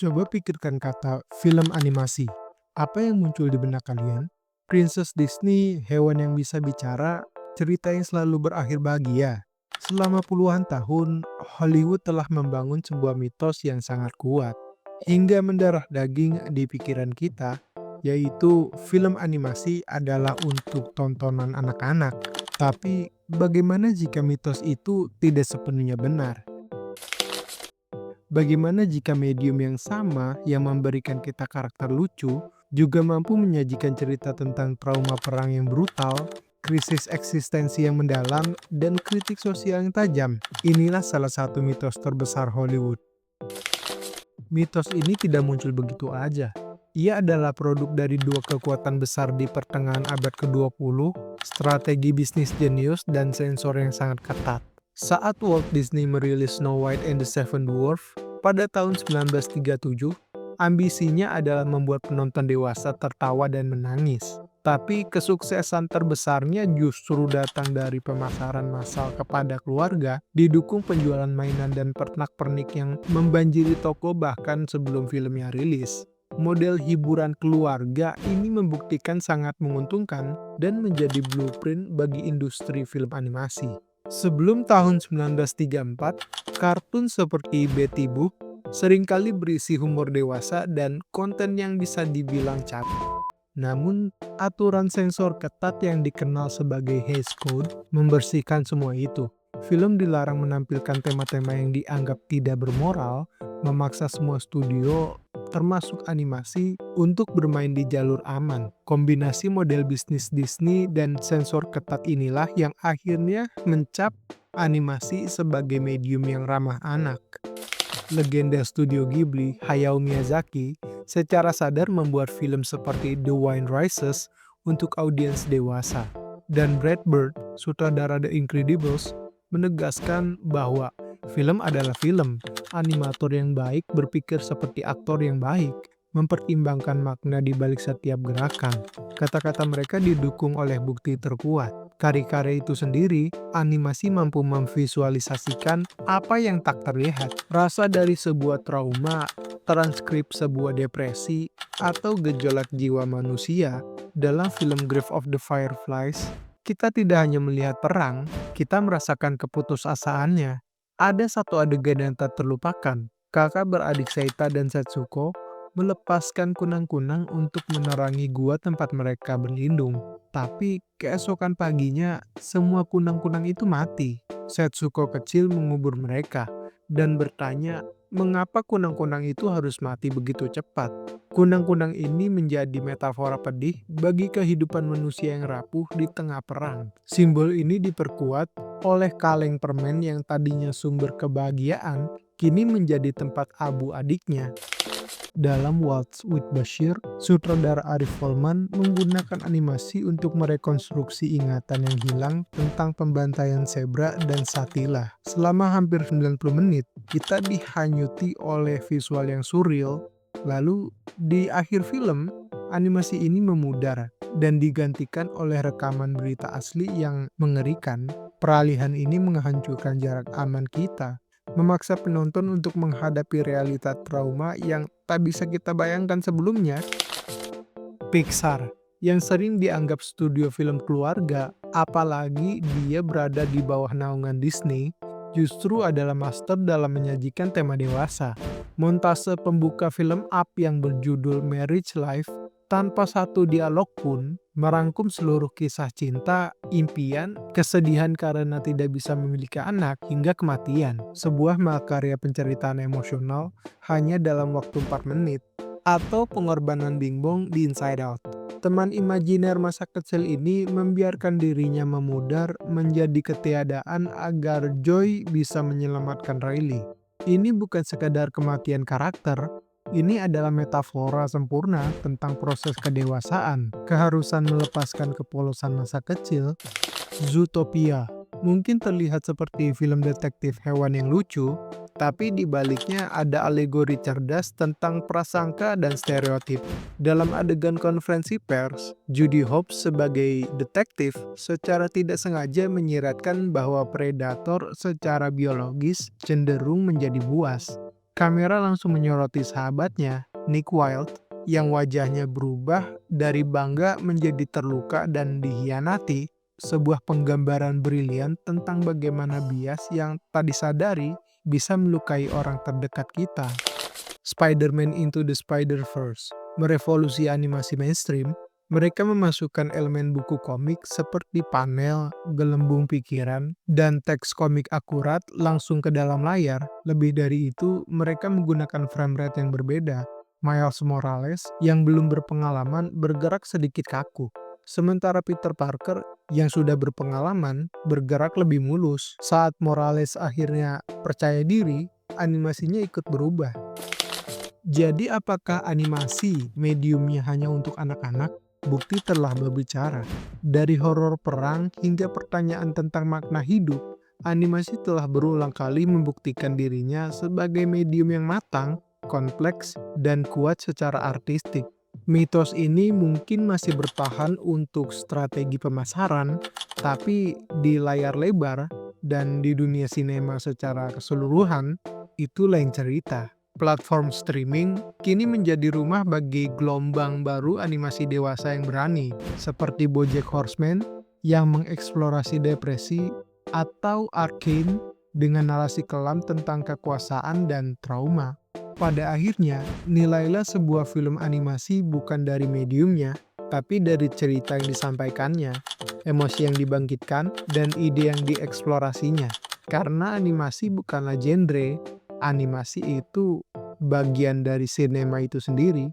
Coba pikirkan kata film animasi. Apa yang muncul di benak kalian? Princess Disney, hewan yang bisa bicara, cerita yang selalu berakhir bahagia. Selama puluhan tahun, Hollywood telah membangun sebuah mitos yang sangat kuat, hingga mendarah daging di pikiran kita, yaitu film animasi adalah untuk tontonan anak-anak. Tapi, bagaimana jika mitos itu tidak sepenuhnya benar? Bagaimana jika medium yang sama yang memberikan kita karakter lucu juga mampu menyajikan cerita tentang trauma perang yang brutal, krisis eksistensi yang mendalam, dan kritik sosial yang tajam? Inilah salah satu mitos terbesar Hollywood. Mitos ini tidak muncul begitu aja. Ia adalah produk dari dua kekuatan besar di pertengahan abad ke-20, strategi bisnis jenius dan sensor yang sangat ketat. Saat Walt Disney merilis Snow White and the Seven Dwarfs pada tahun 1937, ambisinya adalah membuat penonton dewasa tertawa dan menangis. Tapi kesuksesan terbesarnya justru datang dari pemasaran massal kepada keluarga, didukung penjualan mainan dan pernak-pernik yang membanjiri toko bahkan sebelum filmnya rilis. Model hiburan keluarga ini membuktikan sangat menguntungkan dan menjadi blueprint bagi industri film animasi. Sebelum tahun 1934, kartun seperti Betty Boop seringkali berisi humor dewasa dan konten yang bisa dibilang cabi. Namun, aturan sensor ketat yang dikenal sebagai Hays Code membersihkan semua itu. Film dilarang menampilkan tema-tema yang dianggap tidak bermoral, memaksa semua studio, termasuk animasi, untuk bermain di jalur aman. Kombinasi model bisnis Disney dan sensor ketat inilah yang akhirnya mencap animasi sebagai medium yang ramah anak. Legenda studio Ghibli, Hayao Miyazaki, secara sadar membuat film seperti The Wind Rises untuk audiens dewasa. Dan Brad Bird, sutradara The Incredibles, menegaskan bahwa film adalah film. Animator yang baik berpikir seperti aktor yang baik, mempertimbangkan makna di balik setiap gerakan. Kata-kata mereka didukung oleh bukti terkuat. Karya-karya itu sendiri, animasi mampu memvisualisasikan apa yang tak terlihat. Rasa dari sebuah trauma, transkrip sebuah depresi, atau gejolak jiwa manusia. Dalam film Grave of the Fireflies, kita tidak hanya melihat perang, kita merasakan keputusasaannya. Ada satu adegan yang tak terlupakan. Kakak beradik Seita dan Setsuko melepaskan kunang-kunang untuk menerangi gua tempat mereka berlindung. Tapi keesokan paginya, semua kunang-kunang itu mati. Setsuko kecil mengubur mereka dan bertanya, mengapa kunang-kunang itu harus mati begitu cepat? Kunang-kunang ini menjadi metafora pedih bagi kehidupan manusia yang rapuh di tengah perang. Simbol ini diperkuat oleh kaleng permen yang tadinya sumber kebahagiaan, kini menjadi tempat abu adiknya. Dalam Waltz with Bashir, sutradara Arif Folman menggunakan animasi untuk merekonstruksi ingatan yang hilang tentang pembantaian zebra dan Satila. Selama hampir 90 menit, kita dihanyuti oleh visual yang surreal. Lalu, di akhir film, animasi ini memudar dan digantikan oleh rekaman berita asli yang mengerikan. Peralihan ini menghancurkan jarak aman kita, memaksa penonton untuk menghadapi realita trauma yang tak bisa kita bayangkan sebelumnya. Pixar, yang sering dianggap studio film keluarga, apalagi dia berada di bawah naungan Disney, justru adalah master dalam menyajikan tema dewasa. Montase pembuka film Up yang berjudul Marriage Life, tanpa satu dialog pun, merangkum seluruh kisah cinta, impian, kesedihan karena tidak bisa memiliki anak, hingga kematian. Sebuah mahakarya penceritaan emosional hanya dalam waktu 4 menit. Atau pengorbanan Bing Bong di Inside Out. Teman imajiner masa kecil ini membiarkan dirinya memudar menjadi ketiadaan agar Joy bisa menyelamatkan Riley. Ini bukan sekadar kematian karakter, ini adalah metafora sempurna tentang proses kedewasaan, keharusan melepaskan kepolosan masa kecil. Zootopia mungkin terlihat seperti film detektif hewan yang lucu, tapi di baliknya ada alegori cerdas tentang prasangka dan stereotip. Dalam adegan konferensi pers, Judy Hopps sebagai detektif secara tidak sengaja menyiratkan bahwa predator secara biologis cenderung menjadi buas. Kamera langsung menyoroti sahabatnya, Nick Wilde, yang wajahnya berubah dari bangga menjadi terluka dan dikhianati, sebuah penggambaran brilian tentang bagaimana bias yang tak disadari bisa melukai orang terdekat kita. Spider-Man Into the Spider-Verse merevolusi animasi mainstream. Mereka memasukkan elemen buku komik seperti panel, gelembung pikiran, dan teks komik akurat langsung ke dalam layar. Lebih dari itu, mereka menggunakan frame rate yang berbeda. Miles Morales yang belum berpengalaman bergerak sedikit kaku, sementara Peter Parker yang sudah berpengalaman bergerak lebih mulus. Saat Morales akhirnya percaya diri, animasinya ikut berubah. Jadi apakah animasi mediumnya hanya untuk anak-anak? Bukti telah berbicara. Dari horor perang hingga pertanyaan tentang makna hidup, animasi telah berulang kali membuktikan dirinya sebagai medium yang matang, kompleks, dan kuat secara artistik. Mitos ini mungkin masih bertahan untuk strategi pemasaran, tapi di layar lebar dan di dunia sinema secara keseluruhan, itu lain cerita. Platform streaming kini menjadi rumah bagi gelombang baru animasi dewasa yang berani, seperti BoJack Horseman yang mengeksplorasi depresi, atau Arcane dengan narasi kelam tentang kekuasaan dan trauma. Pada akhirnya, nilailah sebuah film animasi bukan dari mediumnya, tapi dari cerita yang disampaikannya, emosi yang dibangkitkan, dan ide yang dieksplorasinya. Karena animasi bukanlah genre, animasi itu bagian dari sinema itu sendiri.